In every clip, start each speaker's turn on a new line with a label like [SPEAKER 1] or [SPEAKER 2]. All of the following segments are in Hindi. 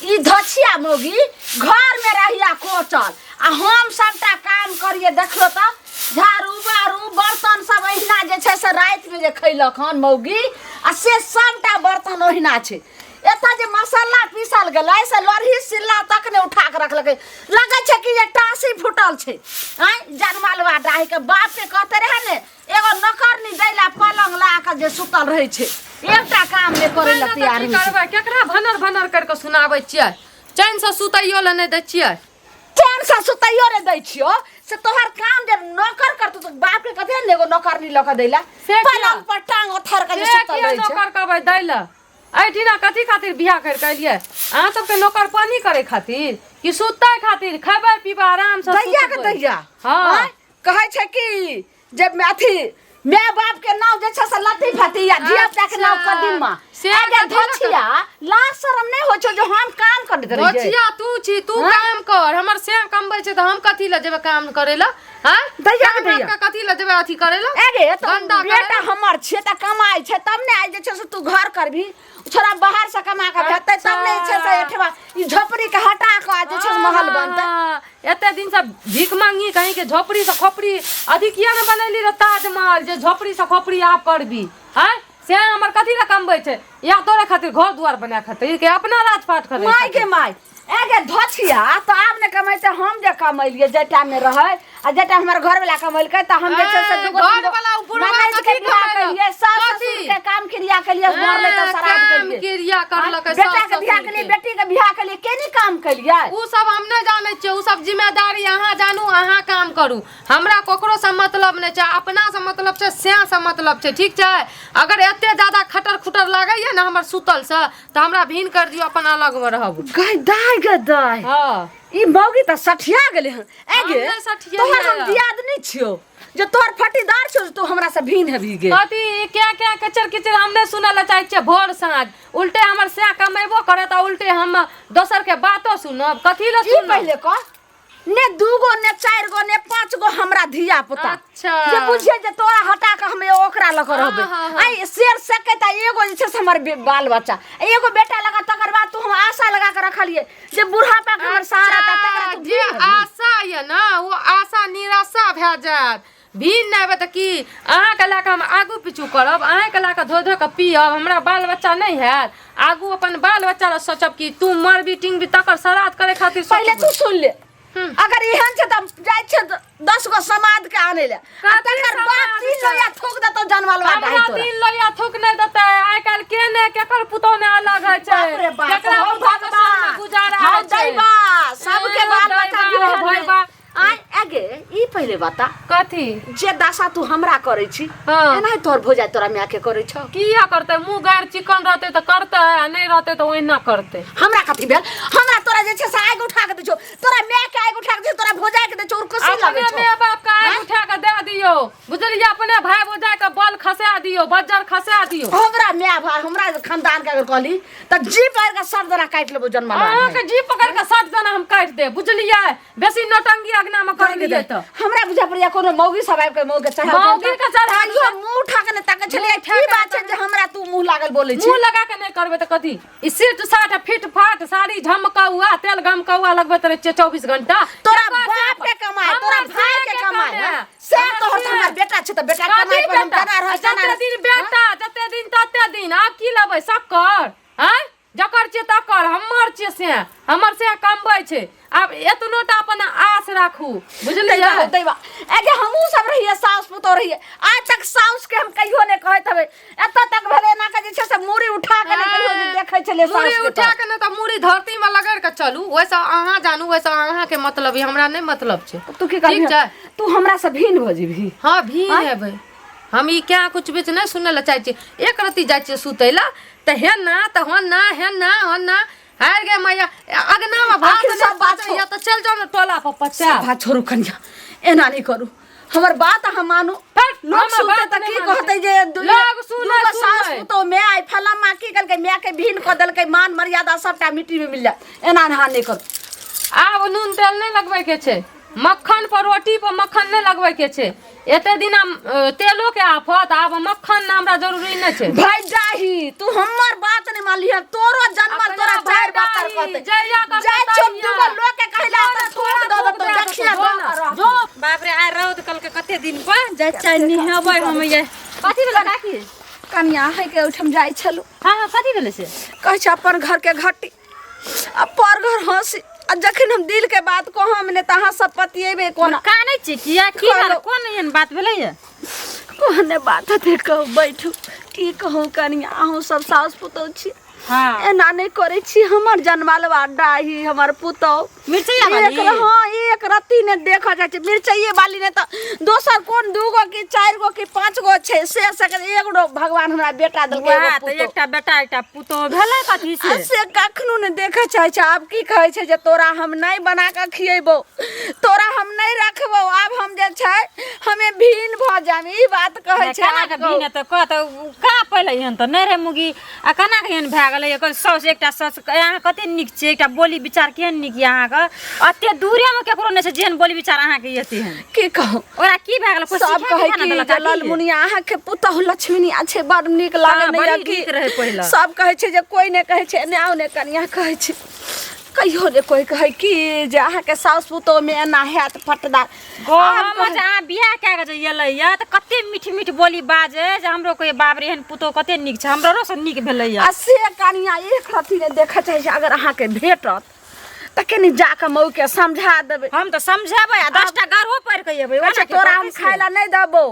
[SPEAKER 1] ई धछिया मोगी घर में रहिया कोचल आ हम सबटा काम करिए देखलो त झाड़ू बारू बर्तन सब एहिना जे छै से रात में जे खैलक हन मौगी आ से सबटा बर्तन ओहिना छै। एता जे मसाला पीसल गेलै से लरही सिल्ला तक ने उठा के रखलकै लगे छै कि ये टासी फुटल छै। आय जनमालवा डाही के बाप के कहते रहे ने एगो नौकरनी दैला पलंग ला के जे सुतल रहे छै एकटा काम ने करे ला तैयार नहीं
[SPEAKER 2] करबै केकरा भनर भनर कर के सुनाबै छियै चैन से सुतैयो ल नै दै छियै
[SPEAKER 1] चैन से सुतैयो रे दै छियो से तोहर काम जे नौकर करतौ तो बाप के कथे ने एगो नौकरनी ल के दैला पलंग पर टांग ओथर के जे सुतल रहे छै
[SPEAKER 2] नौकर कहबै दैला ऐठिना कथी खातिर बियाह कर के लिए अहाँ सबके नौकर पानी करे खातिर कि सुतै खातिर खबै पीबा आराम से
[SPEAKER 1] दैया के दैया
[SPEAKER 2] हां
[SPEAKER 1] कहै छै कि जब अथी मैं बाप के नाम जे छै से लती फती या धिया पुता के नाम कदीमा से आगे धछिया लाज शरम नहीं हो छो जो हम काम कर दे रही
[SPEAKER 2] धछिया तू छी तू काम कर हमर से कमबै छै त हम कथी ल जेबै काम करेला हां
[SPEAKER 1] दैया के दैया
[SPEAKER 2] का कथी ल जेबै अथी करेला
[SPEAKER 1] अरे तो बेटा हमर छै त कमाई छै तब ने आइ जे छै से तू घर करबी छोरा बाहर से कमा के भेटै तब ने छै से एठवा ई झोपड़ी के हटा के जे छै महल बनतै।
[SPEAKER 2] एते दिन से भीख मांगी कहीं के झोपड़ी से खोपड़ी अथी किया न बनैली रे ताजमहल जे झोपड़ी से खोपड़ी आप करबी हैं से हमर कथी ला कमबै छै या तोरे खातिर घर दुआर बना खातिर के अपना राजपाट करे
[SPEAKER 1] माय के माय एगे धछिया तो आप ने कमाइते हम जे कमैलिए जे टाइम में रहे आ जे टाइम हमर घर वाला कमैलकै त हम जे छै से दुगो
[SPEAKER 2] घर वाला बुढ़वा कथी
[SPEAKER 1] करिए सब ससुर के काम क्रिया के लिए मरले त शराब
[SPEAKER 2] काम क्रिया करलकै
[SPEAKER 1] बेटा के बियाह के लिए बेटी के बियाह के लिए केनी काम कलिए
[SPEAKER 2] उ सब हम नै जानै छियै उ सब जिम्मेदारी अहाँ जानू अहाँ काम करू हमरा कोकरो से मतलब नै छै अपना से मतलब छै से से मतलब छै ठीक छै। अगर एते ज्यादा खटर खुटर लागैया ना हमर सुतल से त हमरा भिन कर दियो अपन अलग में रहब
[SPEAKER 1] गदाय गदाय
[SPEAKER 2] हां
[SPEAKER 1] ई मौगी त सठिया गेले हन एगे तोहर हम दियाद नै छियो जे तोहर फटीदार छौ तू हमरा से भिन हेबी गे
[SPEAKER 2] कथी क्या क्या कचर किचर हमने सुनल चाहे छै भोर साँझ उल्टे हमर से कमेबो करे त उल्टे हम दोसर के बातो सुनब कथी ल सुनब
[SPEAKER 1] पहले क ने दूगो ने चार गो ने पांच गो हमरा धिया पुता
[SPEAKER 2] अच्छा
[SPEAKER 1] जे बुझिए जे तोरा हटा के हम ओकरा ल के रहबे आई शेर सके त एगो जे छै हमर बाल बच्चा एगो बेटा लगा तकर बाद तू हम आशा लगा के रखलिए जे बुढ़ापा के हमर सहारा त तकरा तू
[SPEAKER 2] जे आशा ये ना वो आशा निराशा भ जात भीन नै बत की अहाँ के लाके हम आगू पिछु करब अहाँ के लाके धो धो के पियब हमरा बाल बच्चा नै है आगू अपन बाल बच्चा ल सोचब कि तू मरबी टिंगबी तकर श्राद्ध करे खातिर
[SPEAKER 1] पहले तू सुन ले अगर एहन छै त जाय छै 10 गो समाद के आने ले तकर बाद 3 लोया थूक दतो जनवालवा डाही तोरा
[SPEAKER 2] 3 लोया थूक नै दतै आइ काल के ने केकर पुतो ने अलग है छै केकरा भगवान गुजारा है
[SPEAKER 1] दैबा सबके बाल बच्चा दैबा आइ आगे ई पहले बता
[SPEAKER 2] कथी
[SPEAKER 1] जे दासा तू हमरा करै छी एना तोर भोजा तोरा माय के करै छ
[SPEAKER 2] किया करते मुंह गार चिकन रहते त करते आ नै रहते त ओहिना करते
[SPEAKER 1] हमरा कथी भेल हमरा तोरा जे छै से आग उठा के दै छौ तोरा माय के आग उठा के तोरा भोजा के दै छौ और खुशी लागै छौ
[SPEAKER 2] अपने माय बाप के आग उठा के दे दियो बुझलिए अपने भाई भोजा के बल खसा दियो बज्जर खसा दियो
[SPEAKER 1] हमरा माय भाई हमरा खानदान के अगर कहली त जी पकड़ के सब जना काट लेबो जन्मा
[SPEAKER 2] हां के जी पकड़ के सब जना हम काट दे बुझलिए बेसी नटंगी अगना में कर दिए त
[SPEAKER 1] हमरा बुझा पड़िया कोनो मौगी सब आब के मौग के चढ़ा
[SPEAKER 2] मौगी के चढ़ा
[SPEAKER 1] यो मुंह उठा के न ताके छले की बात छै जे हमरा तू मुंह लागल बोलै छी
[SPEAKER 2] मुंह लगा के नै करबे त कथी ई सिट साट फिट फाट साड़ी झमकौआ तेल गमकौआ लगबे त 24 घंटा
[SPEAKER 1] तोरा बाप के कमाए तोरा भाई के कमाए से तोहर हमर बेटा छै त बेटा कमाए पर हम केना रह जाना
[SPEAKER 2] जते दिन बेटा जते दिन तते दिन आ की लेबै शक्कर हैं जकर छै तकर हमर छै से हमर से कमबै छै अब एतनो त अपन आस राखू बुझलिए
[SPEAKER 1] दैबा एगे हमहू सब रहिए सास पुतो रहिए आज तक सास के हम कहियो नै कहत हबे एत तक भेले ना के जे छै से मुड़ी उठा के नै कहियो जे देखै छले सास
[SPEAKER 2] मुड़ी उठा के न त मुड़ी धरती में लगड़ के चलू वैसा अहाँ जानू वैसा अहाँ के मतलब हमरा नै मतलब छै
[SPEAKER 1] तू की कहली तू हमरा से भिन भजीभी
[SPEAKER 2] हां भिन हेबै हम ई क्या कुछ बीच नै सुनले चाहै छी एक रति जाय छी सुतैला त हे ना त हो ना हार गे मैया अगना में भात सब बात या त चल जाओ न टोला पर पचा
[SPEAKER 1] बात छोड़ू कन्या एना नहीं करू हमर बात हम मानू लोग सुनते त की कहते जे
[SPEAKER 2] लोग सुने
[SPEAKER 1] सास पुतो में आई फलामा की कल के मैं के भिन क देल के मान मर्यादा सबटा मिट्टी में मिल जाए एना ना नहीं करू
[SPEAKER 2] आब नून तेल नै लगबै के छै मक्खन पर रोटी पर मक्खन नै लगबै के छै एते दिन तेलो के आफत आब मक्खन ना हमरा जरूरी नहीं छे
[SPEAKER 1] भाई जाही तू हमर बात नहीं मान लिया तोरो जन्मल तोरा चार बातर करते
[SPEAKER 2] जइया कर
[SPEAKER 1] जाय चुप दूगो लोग के कहला त थोड़ दो तो देखिया
[SPEAKER 2] जो बाप रे आ रौद कल के कते दिन पर जाय चाय निहबै हम ये कथि भेला काकी
[SPEAKER 1] कनिया है के उठम जाय छलु
[SPEAKER 2] हां कथि भेले से
[SPEAKER 1] कह छ अपन घर के घटी आ पर घर हंसी आ जखन हम दिल के बात को हमने तहां सब पतिएबे कोना
[SPEAKER 2] कानै छी किया की कोन एहन बात भेलै ये
[SPEAKER 1] कोने बात देखो बैठू की कहूं कनिया अहूं सब सास पुतौ छी
[SPEAKER 2] हां
[SPEAKER 1] एना नहीं करे छी हमर जनमालवा डाही हमर पुतौ
[SPEAKER 2] मिर्चैया वाली
[SPEAKER 1] हां एक रत्ती ने देखा जाय छै मिर्चैये वाली ने त दोसर कोन दूगो की चार गो की पांच गो छै से एगो भगवान हमरा बेटा देलकै एगो
[SPEAKER 2] त एकटा बेटा एकटा पुतो भेलै कथि
[SPEAKER 1] से कखनो ने देखे चाहे छै आब की कहै छै जे तोरा हम नहीं बना के खियेबो तोरा हम नहीं रखबो आब हम जे छै हमें भीन भ जाम ई बात कहै छै
[SPEAKER 2] केना के भीन त क त का पहिले हन त नै रे मुगी आ केना के हन भए गेलै एकर सौस एकटा सस अहाँ कते निक छै एकटा बोली विचार केहन निक अहाँ के अते दूरे में केकरो नै छै जेहन बोली विचार अहाँ के यति हन
[SPEAKER 1] की कहू
[SPEAKER 2] ओरा की भए गेलै
[SPEAKER 1] सब कहै कि जलाल मुनिया अहाँ के पुतहु लक्ष्मी छै बड़ निक लागे नै
[SPEAKER 2] बड़ी रहे पहिला
[SPEAKER 1] सब कहै छै जे कोई नै कहै छै ने आउ ने कनिया कहै छै कहियो ने कोई कहै कि जे अहाँ के सास पुतौ में एना हैत फटदार
[SPEAKER 2] हम जहाँ बियाह कए के जे एलै या त कते मीठ मीठ बोली बाजे जे हमरो कोई बाप रे एहन पुतो कते निक छै हमरो से निक भेलै या
[SPEAKER 1] आ से कनिया एक रत्ती ने देखै छै अगर अहाँ के भेटत त कनी जाके मौ के समझा देबै
[SPEAKER 2] हम त समझेबै आ 10 टा गरहो पढ़ के एबै
[SPEAKER 1] ओछा तोरा हम खाइला नै देबो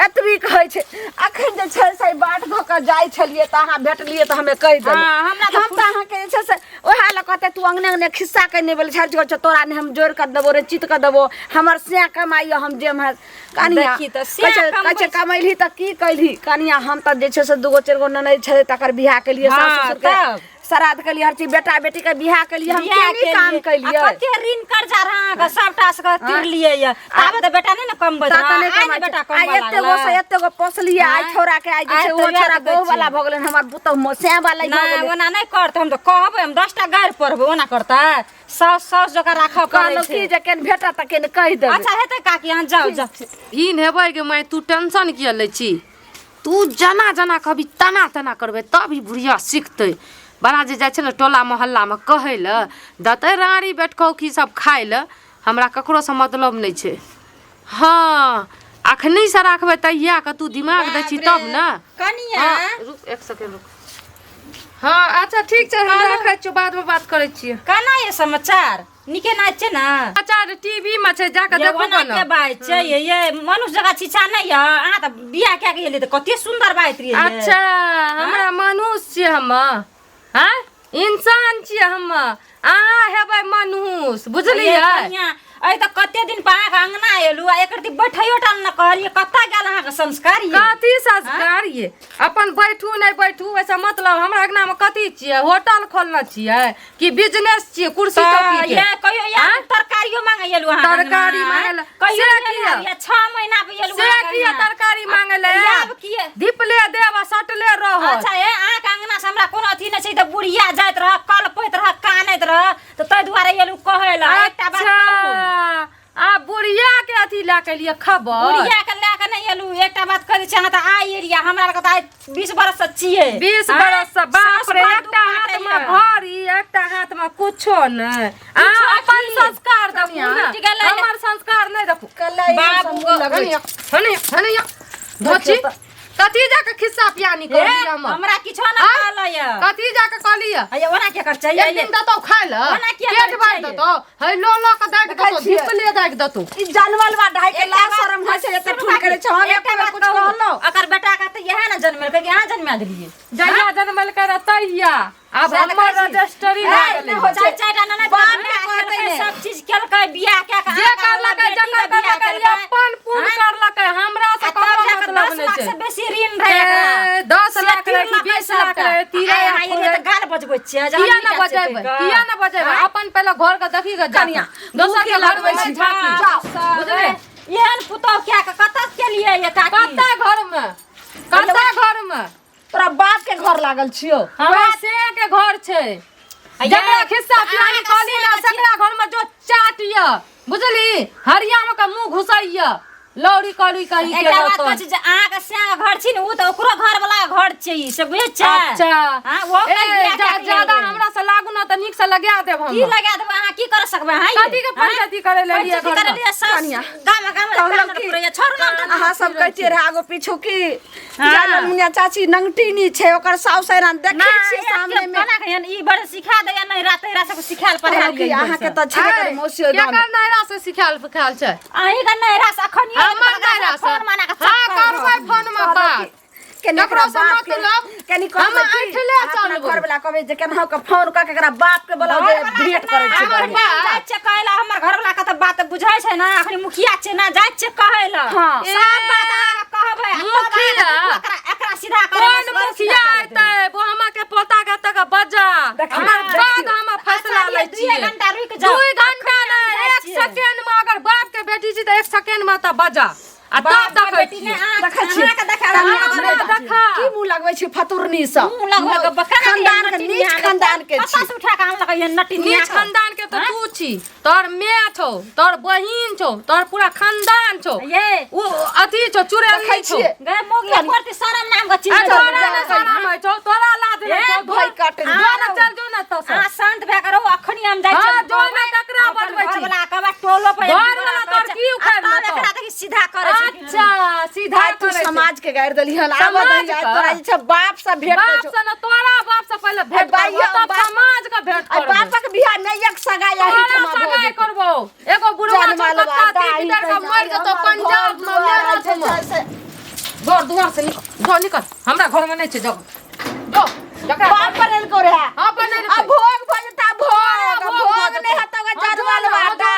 [SPEAKER 1] एतबी कहै छै अखन जे छै से बाट भ के जाय छलिए त अहाँ भेटलिए त हमें कहि देबै
[SPEAKER 2] हां हमरा
[SPEAKER 1] हम त अहाँ के जे छै से ओहा ल कहते तू अंगने ने खिस्सा के नै बोल छाड़ तोरा ने हम जोड़ कर देबो रे चित कर देबो हमर से कमाई हम जेम है कनिया
[SPEAKER 2] देखी त से
[SPEAKER 1] कमैली त की कैली कनिया हम त जे छै से दुगो चार गो ननै छै तकर बियाह के लिए सास ससुर के श्राद्ध के लिए हर चीज बेटा बेटी के बियाह के लिए हम केनी काम कैलिए
[SPEAKER 2] कते ऋण कर्जा रहा के सबटा से तीर लिए या ताबे त बेटा नै न कमबै त आइ बेटा कमबै
[SPEAKER 1] एते गो पोसलिए आइ छोरा के आइ जे छै ओ छोरा बहु वाला भ गेलन हमर पुतौ मोसे वाला भ गेलन
[SPEAKER 2] ओना नै करत हम त कहबै हम 10 टा गायर पढ़बै ओना करता सास जका राखब पड़ै छै
[SPEAKER 1] की जे केन भेटा त केन कहि देबै
[SPEAKER 2] अच्छा हेतै काकी अहाँ जाओ
[SPEAKER 3] हीन हेबै गे मैं तू टेंशन किया लै छी तू जना जना कभी तना तना करबे तब ई बुढ़िया सिखतै बड़ा जे जाइ छै ने टोला मोहल्ला में कहै ल दतै राड़ी बैठकौ की सब खाइ ल हमरा ककरो से मतलब नहीं छै हाँ अखनी से राखबे तहिया के तू दिमाग दै छी तब ना
[SPEAKER 2] कनिया
[SPEAKER 3] रुक एक सेकंड रुक हाँ अच्छा ठीक छै हम रखै छी बाद में बात करै छी
[SPEAKER 2] केना ये समाचार निके ना छै ना
[SPEAKER 3] समाचार टीवी में छै जाके देखो
[SPEAKER 2] ना के बात छै ये मनुष्य जगह छिछा नै या अहाँ त बियाह के गेले त कते सुंदर बात रे
[SPEAKER 3] अच्छा हमरा मनुष्य छियै हम हाँ इंसान छियै हम अहाँ हेबै मनुष्य बुझलियै
[SPEAKER 2] अइ त कते दिन पा अंगना एलु आ एकर दी बैठैयो टाल न कहलिए कत्ता गेल अहाँ के संस्कार ये
[SPEAKER 3] कथी संस्कार ये अपन बैठू नै बैठू ऐसा मतलब हमरा अंगना में कथी छियै होटल खोलना छियै कि बिजनेस छियै कुर्सी चौकी के
[SPEAKER 2] ये कहियो या तरकारियो मांगे एलु अहाँ
[SPEAKER 3] तरकारी मांगे
[SPEAKER 2] कहियो या 6 महीना पे एलु
[SPEAKER 3] से किया तरकारी मांगे ले
[SPEAKER 2] अब किए
[SPEAKER 3] दीपले देव सटले रह
[SPEAKER 2] अच्छा ए अहाँ के अंगना से हमरा कोनो अथी नै छै त बुढ़िया जाइत रह कल पैत रह कानैत रह त तै दुआरे एलु कहैला एकटा बात कहू
[SPEAKER 3] आ बुढ़िया के अथी ला के लिए खबर
[SPEAKER 2] बुढ़िया के ला के नहीं एलु एकटा बात कहै छै त आइ एरिया हमरा लग त आइ 20 बरस से छियै
[SPEAKER 3] 20 बरस से बाप रे एकटा हाथ में घड़ी एकटा हाथ में कुछो नै आ अपन संस्कार देखू ना हमर संस्कार नै देखू
[SPEAKER 2] बाबू
[SPEAKER 3] हने हने धोची कथी जाके खिस्सा पियानी कर दिया हम
[SPEAKER 2] हमरा किछो ना कहलय
[SPEAKER 3] कथी जाके कहलिए
[SPEAKER 2] अय ओना के कर चाहिए
[SPEAKER 3] एक दिन दतो खाइ ल पेट भर दतो है लो लो के दाग दतो दीपले दाग दतो
[SPEAKER 1] ई जानवलवा ढाई के ला शरम है से एते ठुन करे छ हम एकटा बात कुछ कहलो
[SPEAKER 2] अकर बेटा का त यह ना जन्मल के यहां जन्मा देलिए
[SPEAKER 3] जहिया जन्मल कर तहिया अब हमर रजिस्ट्री लागल
[SPEAKER 2] हो चाय चाय ना बाप के कहते ने सब चीज केल के बियाह के
[SPEAKER 3] जे करलक जकर करलक अपन पूर्ण करलक हमरा से कोनो मतलब नै छै
[SPEAKER 2] बेसी ऋण रहे
[SPEAKER 3] 10 लाख रे 20 लाख रे
[SPEAKER 2] 13 लाख त गाल बजबै छै
[SPEAKER 3] किया ना बजेबै अपन पहले घर के देखी के कनिया दोसर के घर में छी बुझले
[SPEAKER 2] एहन पुतौ क्या के कत के लिए ये काकी
[SPEAKER 3] कत्ता घर में
[SPEAKER 1] तोरा बाप के घर लागल छियो
[SPEAKER 3] हमरा से के घर छै जकरा खिस्सा पियानी कहली ना सकरा घर में जो चाटिया बुझली हरिया में का मुंह घुसैया
[SPEAKER 2] लौड़ी कौड़ी कही के
[SPEAKER 4] एकरा बात
[SPEAKER 2] तो
[SPEAKER 4] कहै छै जे अहाँ के संग घर छी न उ त ओकरो घर वाला घर छै ई सब बुझै छै
[SPEAKER 2] अच्छा
[SPEAKER 4] हां वो
[SPEAKER 2] ज्यादा हमरा से लागू ना त नीक से लगा देब हम
[SPEAKER 4] की लगा देबै अहाँ की कर सकबै हां
[SPEAKER 2] कथी के पंचायती करे ले लिए घर में
[SPEAKER 4] गाम काम करे छोड़ ना
[SPEAKER 1] अहाँ सब कहते रहे आगो पीछू की जानल मुनिया चाची नंगटीनी छै ओकर साउस एना देखे छी सामने में
[SPEAKER 4] बना के ई बड़ सिखा दे या नहीं रात रात सब सिखाल पढ़ा
[SPEAKER 1] अहाँ के त छेबे करे मौसी
[SPEAKER 2] क्या करना है से सिखाल फखाल छै
[SPEAKER 4] अहीं के नहीं रास अखनी
[SPEAKER 2] हमर नहीं रास
[SPEAKER 4] फोन माना के
[SPEAKER 2] हां करबै फोन में बात
[SPEAKER 1] केकरा
[SPEAKER 2] से मतलब
[SPEAKER 1] कनी
[SPEAKER 2] हम आठले चलबो
[SPEAKER 1] घर वाला कहबे जे केना के फोन क के एकरा बाप के बोला जे भेंट करे छै
[SPEAKER 4] हमर बात छै कहला हमर घर वाला के त बात बुझाय छै ना अखनी मुखिया छै ना जाय छै कहला
[SPEAKER 1] हाँ।
[SPEAKER 4] सब बात अहाँ कहबै
[SPEAKER 2] मुखिया
[SPEAKER 4] एकरा सीधा करे
[SPEAKER 2] कौन मुखिया आइते वो हमा के पोता के तक बजा हमर बाद हम फैसला लै छी
[SPEAKER 4] 2 घंटा रुक जाओ
[SPEAKER 2] 2 घंटा नहीं 1 सेकंड में अगर बाप के बेटी छी त 1 सेकंड में त बजा आ तब देखै छी
[SPEAKER 1] देखै छी
[SPEAKER 2] देखा
[SPEAKER 1] की मुंह लगबै छी फतुरनी सब
[SPEAKER 4] मुंह लगबै बकरा
[SPEAKER 1] खानदान के नीच खानदान के छी
[SPEAKER 4] पता से उठा के हम लगै नटी
[SPEAKER 2] नीच खानदान के तो तू छी तोर माय छौ तोर बहिन छौ तोर पूरा खानदान छौ
[SPEAKER 4] ये
[SPEAKER 2] ओ अथी छौ चुड़ैल छौ
[SPEAKER 4] गे मोगिया करती शरम नाम के चीज
[SPEAKER 2] तोरा ने शरम है छौ तोरा लाज नहीं छौ
[SPEAKER 1] भाई काटे
[SPEAKER 2] जो ना चल जो ना तो
[SPEAKER 4] हां शांत भए करो अखनी हम जाय
[SPEAKER 2] हां जो ना ककरा बजबै छी
[SPEAKER 4] वाला कहबा टोलो पे
[SPEAKER 2] घर वाला तोर की उखाड़ ले तो
[SPEAKER 4] एकरा देखि सीधा करे
[SPEAKER 2] अच्छा सीधा
[SPEAKER 1] तू
[SPEAKER 2] करे
[SPEAKER 1] समाज के गाड़ देली हन आब
[SPEAKER 2] समाज
[SPEAKER 1] दही
[SPEAKER 2] का?
[SPEAKER 1] तोरा जे छै बाप से भेंट
[SPEAKER 2] बाप
[SPEAKER 1] कर
[SPEAKER 2] से ना तोरा बाप से पहले भेंट
[SPEAKER 1] बाइया,
[SPEAKER 2] करबो तब
[SPEAKER 1] बाप-
[SPEAKER 2] समाज का भेंट करबो
[SPEAKER 1] बापक बियाह नहीं एक सगाई यही
[SPEAKER 2] तोरा
[SPEAKER 1] ठमा भऽ
[SPEAKER 2] सगाई
[SPEAKER 1] जेतै।
[SPEAKER 2] करबो एगो बुढ़वा
[SPEAKER 1] जान
[SPEAKER 2] छौ
[SPEAKER 1] मालवा,
[SPEAKER 2] कत्ता
[SPEAKER 1] दाही
[SPEAKER 2] भीतर का
[SPEAKER 1] कहि
[SPEAKER 2] मर
[SPEAKER 1] जाय,
[SPEAKER 2] जतो
[SPEAKER 1] हमर
[SPEAKER 2] पंजाब
[SPEAKER 1] घर
[SPEAKER 2] में मेरा
[SPEAKER 1] दुआर
[SPEAKER 2] छौ
[SPEAKER 1] छै,
[SPEAKER 2] घर दुआर से निकल निकल हमरा घर में नहीं छै जाओ जो जकरा
[SPEAKER 1] बाप बनल को रे
[SPEAKER 2] हां बने
[SPEAKER 1] अब भोग भजता भोग
[SPEAKER 2] भोग
[SPEAKER 1] भोग
[SPEAKER 2] भजता।
[SPEAKER 1] नहीं हतवा
[SPEAKER 2] हाँ,
[SPEAKER 1] जरवाल
[SPEAKER 2] जो ना,
[SPEAKER 1] वादा